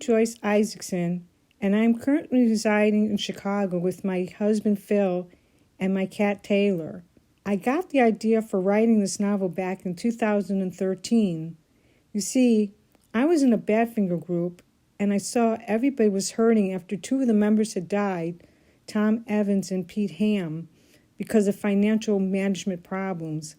Joyce Isaacson, and I'm currently residing in Chicago with my husband Phil and my cat Taylor. I got the idea for writing this novel back in 2013. You see, I was in a Badfinger group, and I saw everybody was hurting after two of the members had died, Tom Evans and Pete Ham, because of financial management problems.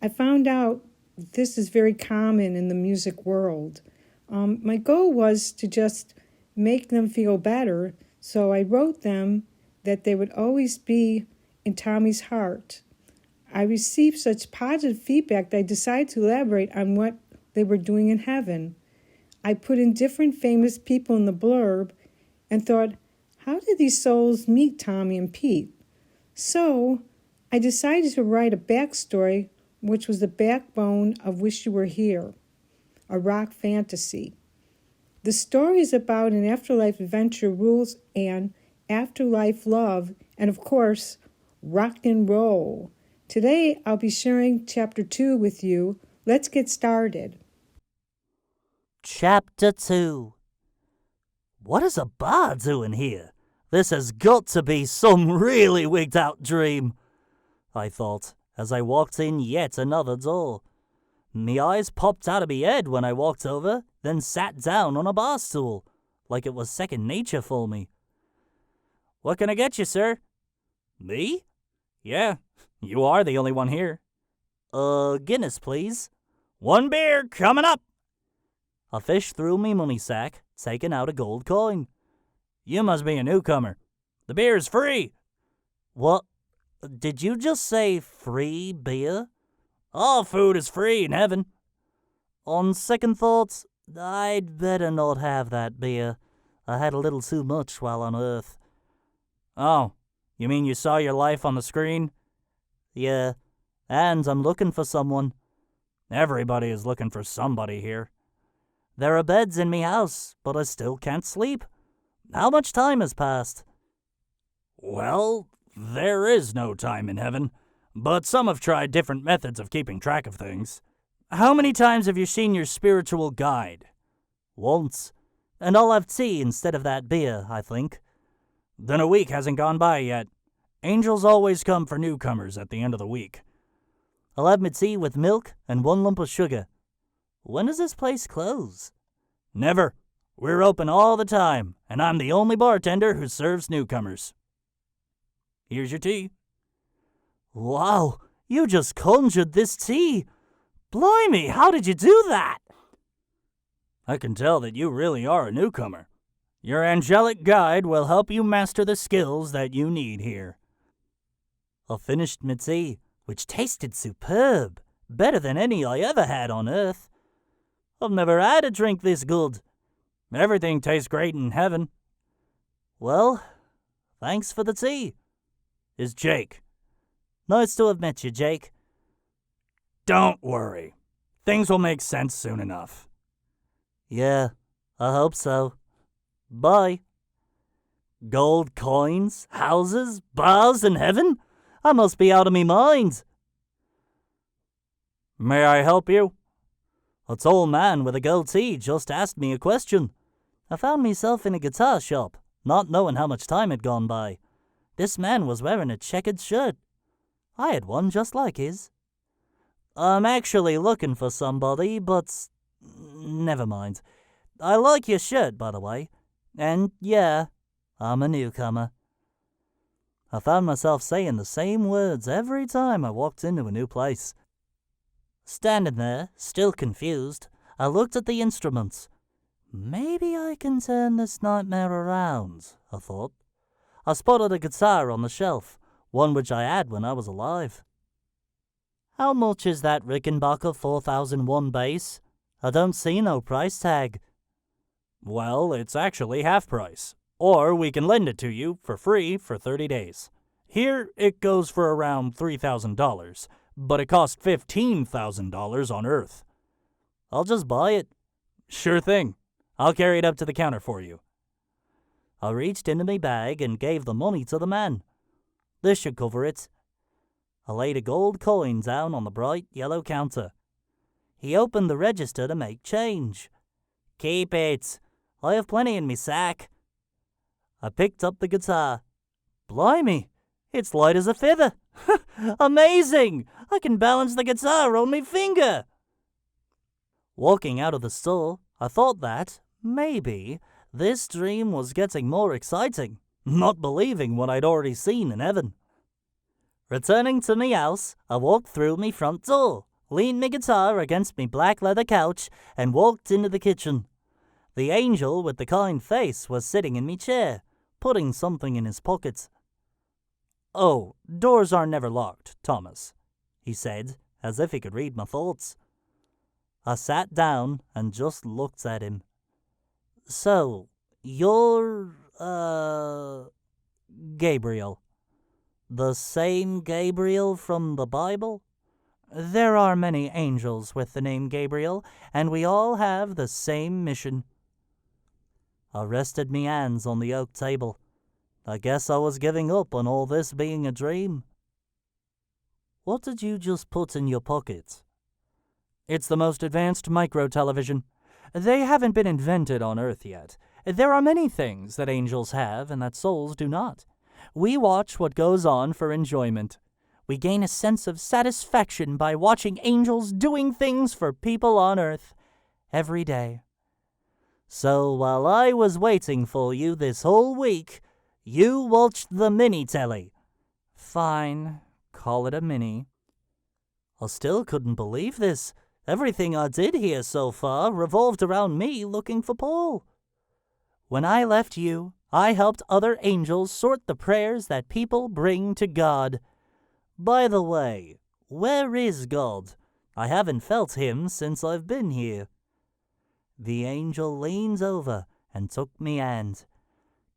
I found out this is very common in the music world. My goal was to just make them feel better, so I wrote them that they would always be in Tommy's heart. I received such positive feedback that I decided to elaborate on what they were doing in heaven. I put in different famous people in the blurb and thought, how did these souls meet Tommy and Pete? So I decided to write a backstory, which was the backbone of Wish You Were Here, a rock fantasy. The story is about an afterlife adventure, rules, and afterlife love, and of course, rock and roll. Today, I'll be sharing Chapter 2 with you. Let's get started. Chapter 2. What is a bar doing here? This has got to be some really wigged-out dream, I thought, as I walked in yet another door. Me eyes popped out of me head when I walked over, then sat down on a bar stool, like it was second nature for me. What can I get you, sir? Me? Yeah, you are the only one here. Guinness, please. One beer coming up. I fished through me money sack, taking out a gold coin. You must be a newcomer. The beer's free. What? Did you just say free beer? All food is free in heaven. On second thoughts, I'd better not have that beer. I had a little too much while on Earth. Oh, you mean you saw your life on the screen? Yeah, and I'm looking for someone. Everybody is looking for somebody here. There are beds in me house, but I still can't sleep. How much time has passed? Well, there is no time in heaven, but some have tried different methods of keeping track of things. How many times have you seen your spiritual guide? Once. And I'll have tea instead of that beer, I think. Then a week hasn't gone by yet. Angels always come for newcomers at the end of the week. I'll have my tea with milk and 1 lump of sugar. When does this place close? Never. We're open all the time, and I'm the only bartender who serves newcomers. Here's your tea. Wow, you just conjured this tea. Blimey, how did you do that? I can tell that you really are a newcomer. Your angelic guide will help you master the skills that you need here. I finished my tea, which tasted superb, better than any I ever had on Earth. I've never had a drink this good. Everything tastes great in heaven. Well, thanks for the tea. Is Jake? Nice to have met you, Jake. Don't worry. Things will make sense soon enough. Yeah, I hope so. Bye. Gold coins, houses, bars in heaven? I must be out of me mind. May I help you? A tall man with a goatee just asked me a question. I found myself in a guitar shop, not knowing how much time had gone by. This man was wearing a checkered shirt. I had one just like his. I'm actually looking for somebody, but never mind. I like your shirt, by the way. And yeah, I'm a newcomer. I found myself saying the same words every time I walked into a new place. Standing there, still confused, I looked at the instruments. Maybe I can turn this nightmare around, I thought. I spotted a guitar on the shelf, one which I had when I was alive. How much is that Rickenbacker 4001 bass? I don't see no price tag. Well, it's actually half price. Or we can lend it to you for free for 30 days. Here, it goes for around $3,000, but it costs $15,000 on Earth. I'll just buy it. Sure thing. I'll carry it up to the counter for you. I reached into my bag and gave the money to the man. This should cover it. I laid a gold coin down on the bright yellow counter. He opened the register to make change. Keep it. I have plenty in me sack. I picked up the guitar. Blimey, it's light as a feather. Amazing! I can balance the guitar on me finger. Walking out of the store, I thought that, maybe, this dream was getting more exciting, not believing what I'd already seen in heaven. Returning to me house, I walked through me front door, leaned me guitar against me black leather couch, and walked into the kitchen. The angel with the kind face was sitting in me chair, putting something in his pocket. "Oh, doors are never locked, Thomas," he said, as if he could read my thoughts. I sat down and just looked at him. "So, you're, Gabriel. The same Gabriel from the Bible?" "There are many angels with the name Gabriel, and we all have the same mission." I rested me hands on the oak table. I guess I was giving up on all this being a dream. "What did you just put in your pocket?" "It's the most advanced micro-television. They haven't been invented on Earth yet. There are many things that angels have and that souls do not. We watch what goes on for enjoyment. We gain a sense of satisfaction by watching angels doing things for people on Earth every day." "So while I was waiting for you this whole week, you watched the mini-telly?" "Fine, call it a mini." I still couldn't believe this. Everything I did here so far revolved around me looking for Paul. "When I left you, I helped other angels sort the prayers that people bring to God. By the way, where is God? I haven't felt him since I've been here." The angel leans over and took me hand.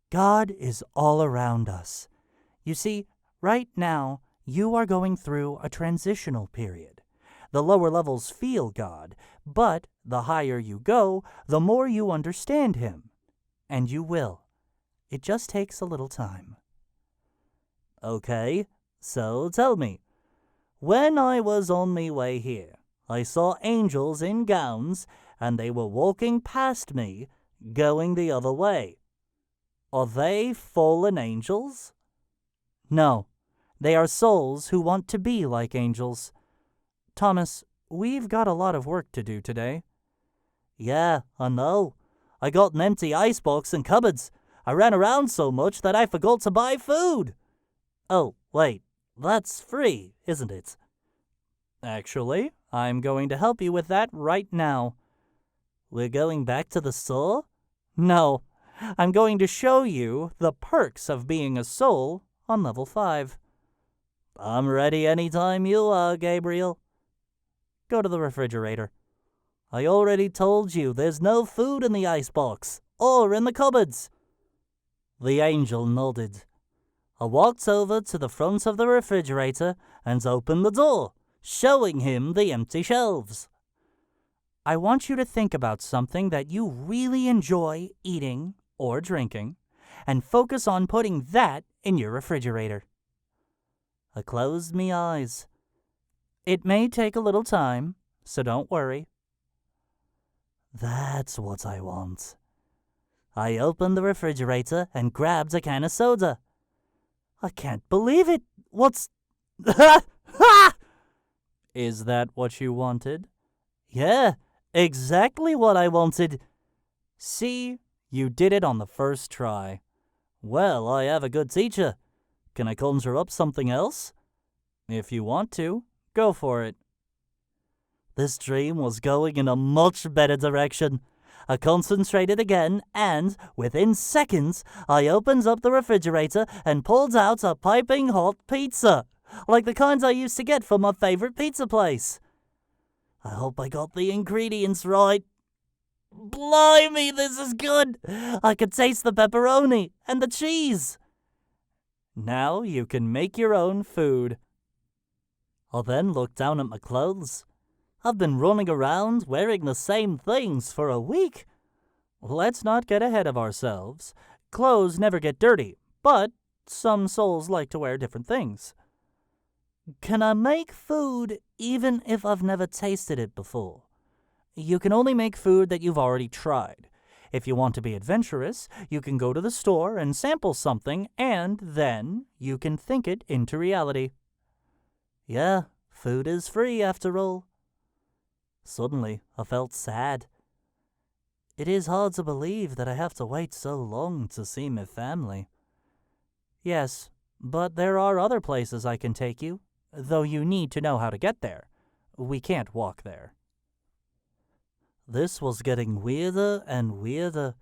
"God is all around us. You see, right now, you are going through a transitional period. The lower levels feel God, but the higher you go, the more you understand him. And you will. It just takes a little time." "Okay, so tell me. When I was on me way here, I saw angels in gowns, and they were walking past me, going the other way. Are they fallen angels?" "No, they are souls who want to be like angels. Thomas, we've got a lot of work to do today." "Yeah, I know. I got an empty icebox and cupboards. I ran around so much that I forgot to buy food." "Oh, wait, that's free, isn't it?" "Actually, I'm going to help you with that right now." "We're going back to the store?" "No, I'm going to show you the perks of being a soul on level 5. "I'm ready anytime you are, Gabriel." "Go to the refrigerator." "I already told you there's no food in the icebox or in the cupboards." The angel nodded. I walked over to the front of the refrigerator and opened the door, showing him the empty shelves. "I want you to think about something that you really enjoy eating or drinking, and focus on putting that in your refrigerator." I closed my eyes. "It may take a little time, so don't worry." That's what I want. I opened the refrigerator and grabbed a can of soda. I can't believe it. What's... Is that what you wanted? Yeah, exactly what I wanted. See, you did it on the first try. Well, I have a good teacher. Can I conjure up something else? If you want to, go for it. This dream was going in a much better direction. I concentrated again, and, within seconds, I opened up the refrigerator and pulled out a piping hot pizza, like the kinds I used to get from my favorite pizza place. I hope I got the ingredients right. Blimey, this is good! I could taste the pepperoni and the cheese. Now you can make your own food. I then looked down at my clothes. I've been running around wearing the same things for a week. Let's not get ahead of ourselves. Clothes never get dirty, but some souls like to wear different things. Can I make food even if I've never tasted it before? You can only make food that you've already tried. If you want to be adventurous, you can go to the store and sample something, and then you can think it into reality. Yeah, food is free after all. Suddenly, I felt sad. It is hard to believe that I have to wait so long to see my family. Yes, but there are other places I can take you, though you need to know how to get there. We can't walk there. This was getting weirder and weirder.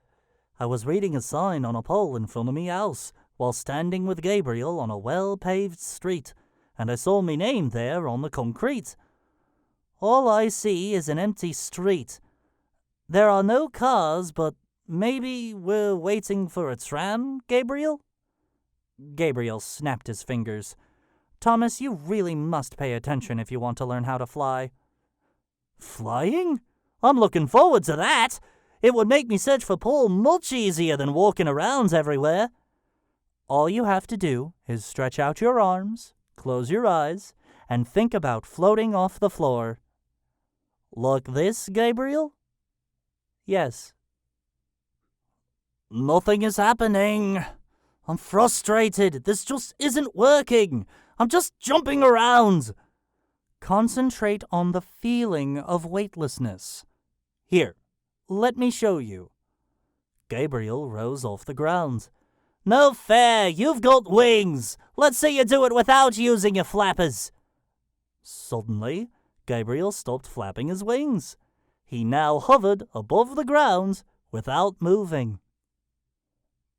I was reading a sign on a pole in front of me house while standing with Gabriel on a well-paved street, and I saw me name there on the concrete. All I see is an empty street. There are no cars, but maybe we're waiting for a tram, Gabriel? Gabriel snapped his fingers. Thomas, you really must pay attention if you want to learn how to fly. Flying? I'm looking forward to that. It would make me search for Paul much easier than walking around everywhere. All you have to do is stretch out your arms, close your eyes, and think about floating off the floor. Like this, Gabriel? Yes. Nothing is happening. I'm frustrated. This just isn't working. I'm just jumping around. Concentrate on the feeling of weightlessness. Here, let me show you. Gabriel rose off the ground. No fair, you've got wings. Let's see you do it without using your flappers. Suddenly, Gabriel stopped flapping his wings. He now hovered above the ground without moving.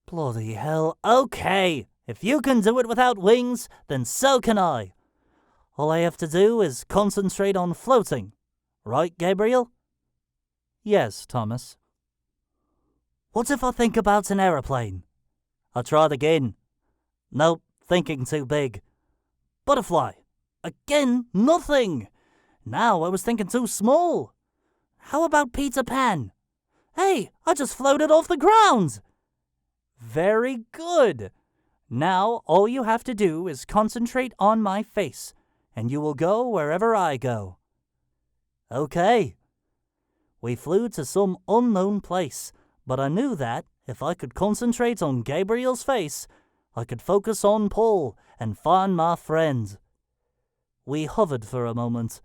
Bloody hell, okay. If you can do it without wings, then so can I. All I have to do is concentrate on floating. Right, Gabriel? Yes, Thomas. What if I think about an aeroplane? I tried again. Nope, thinking too big. Butterfly. Again, nothing. Now I was thinking too small. How about Peter Pan? Hey, I just floated off the ground. Very good. Now all you have to do is concentrate on my face, and you will go wherever I go. Okay. We flew to some unknown place, but I knew that if I could concentrate on Gabriel's face, I could focus on Paul and find my friend. We hovered for a moment.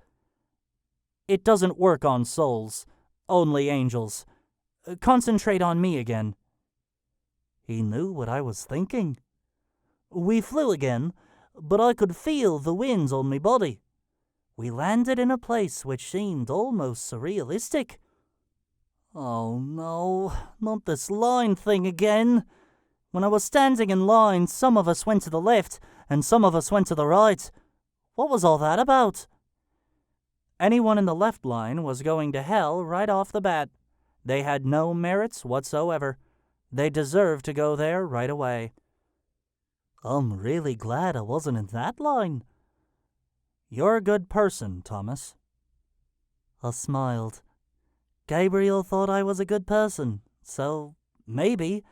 It doesn't work on souls, only angels. Concentrate on me again. He knew what I was thinking. We flew again, but I could feel the wind on my body. We landed in a place which seemed almost surrealistic. Oh no, not this line thing again. When I was standing in line, some of us went to the left and some of us went to the right. What was all that about? Anyone in the left line was going to hell right off the bat. They had no merits whatsoever. They deserved to go there right away. I'm really glad I wasn't in that line. You're a good person, Thomas. I smiled. Gabriel thought I was a good person, so maybe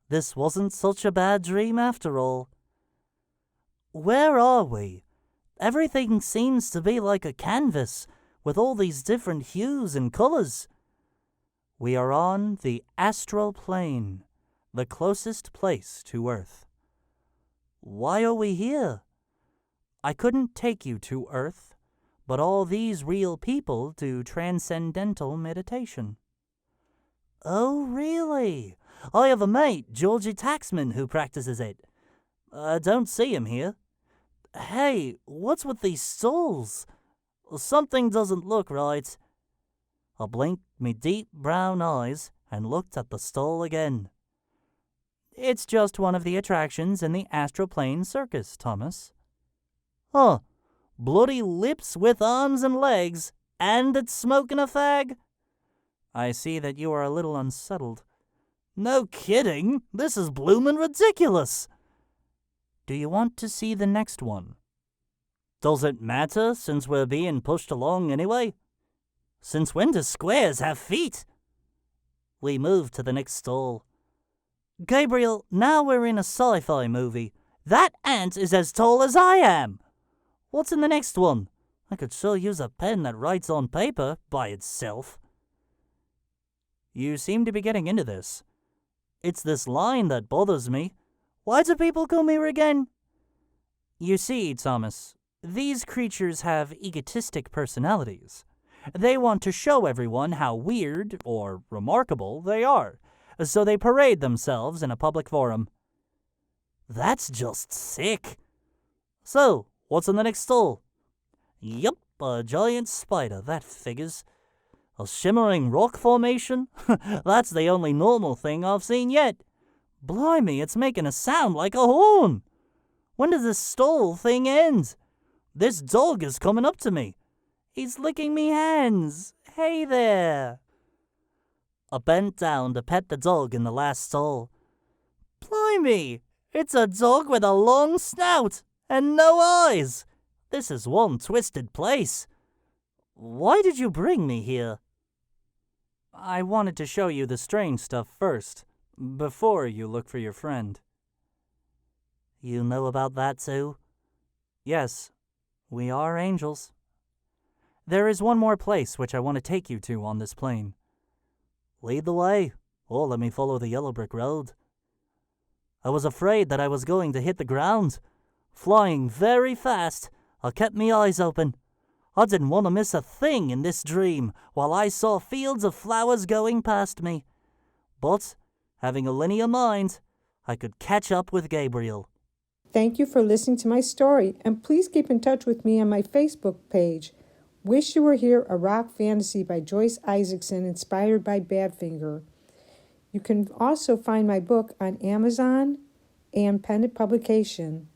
this wasn't such a bad dream after all. Where are we? Everything seems to be like a canvas with all these different hues and colors. We are on the Astral Plane, the closest place to Earth. Why are we here? I couldn't take you to Earth, but all these real people do transcendental meditation. Oh, really? I have a mate, Georgie Taxman, who practices it. I don't see him here. Hey, what's with these stalls? Something doesn't look right. I blinked me deep brown eyes and looked at the stall again. It's just one of the attractions in the Astral Plane circus, Thomas. Huh, bloody lips with arms and legs, and it's smoking a fag? I see that you are a little unsettled. No kidding, this is bloomin' ridiculous. Do you want to see the next one? Does it matter since we're being pushed along anyway? Since when do squares have feet? We moved to the next stall. Gabriel, now we're in a sci-fi movie. That ant is as tall as I am. What's in the next one? I could sure use a pen that writes on paper by itself. You seem to be getting into this. It's this line that bothers me. Why do people come here again? You see, Thomas, these creatures have egotistic personalities. They want to show everyone how weird or remarkable they are, so they parade themselves in a public forum. That's just sick. So, what's on the next stall? Yup, a giant spider, that figures. A shimmering rock formation? That's the only normal thing I've seen yet. Blimey, it's making a sound like a horn. When does this stall thing end? This dog is coming up to me. He's licking me hands. Hey there. I bent down to pet the dog in the last stall. Blimey, it's a dog with a long snout and no eyes. This is one twisted place. Why did you bring me here? I wanted to show you the strange stuff first, before you look for your friend. You know about that too? Yes, we are angels. There is one more place which I want to take you to on this plane. Lead the way, or let me follow the yellow brick road. I was afraid that I was going to hit the ground. Flying very fast, I kept my eyes open. I didn't want to miss a thing in this dream while I saw fields of flowers going past me. But, having a linear mind, I could catch up with Gabriel. Thank you for listening to my story, and please keep in touch with me on my Facebook page. Wish You Were Here, a rock fantasy by Joyce Isaacson, inspired by Badfinger. You can also find my book on Amazon and Pendant Publication.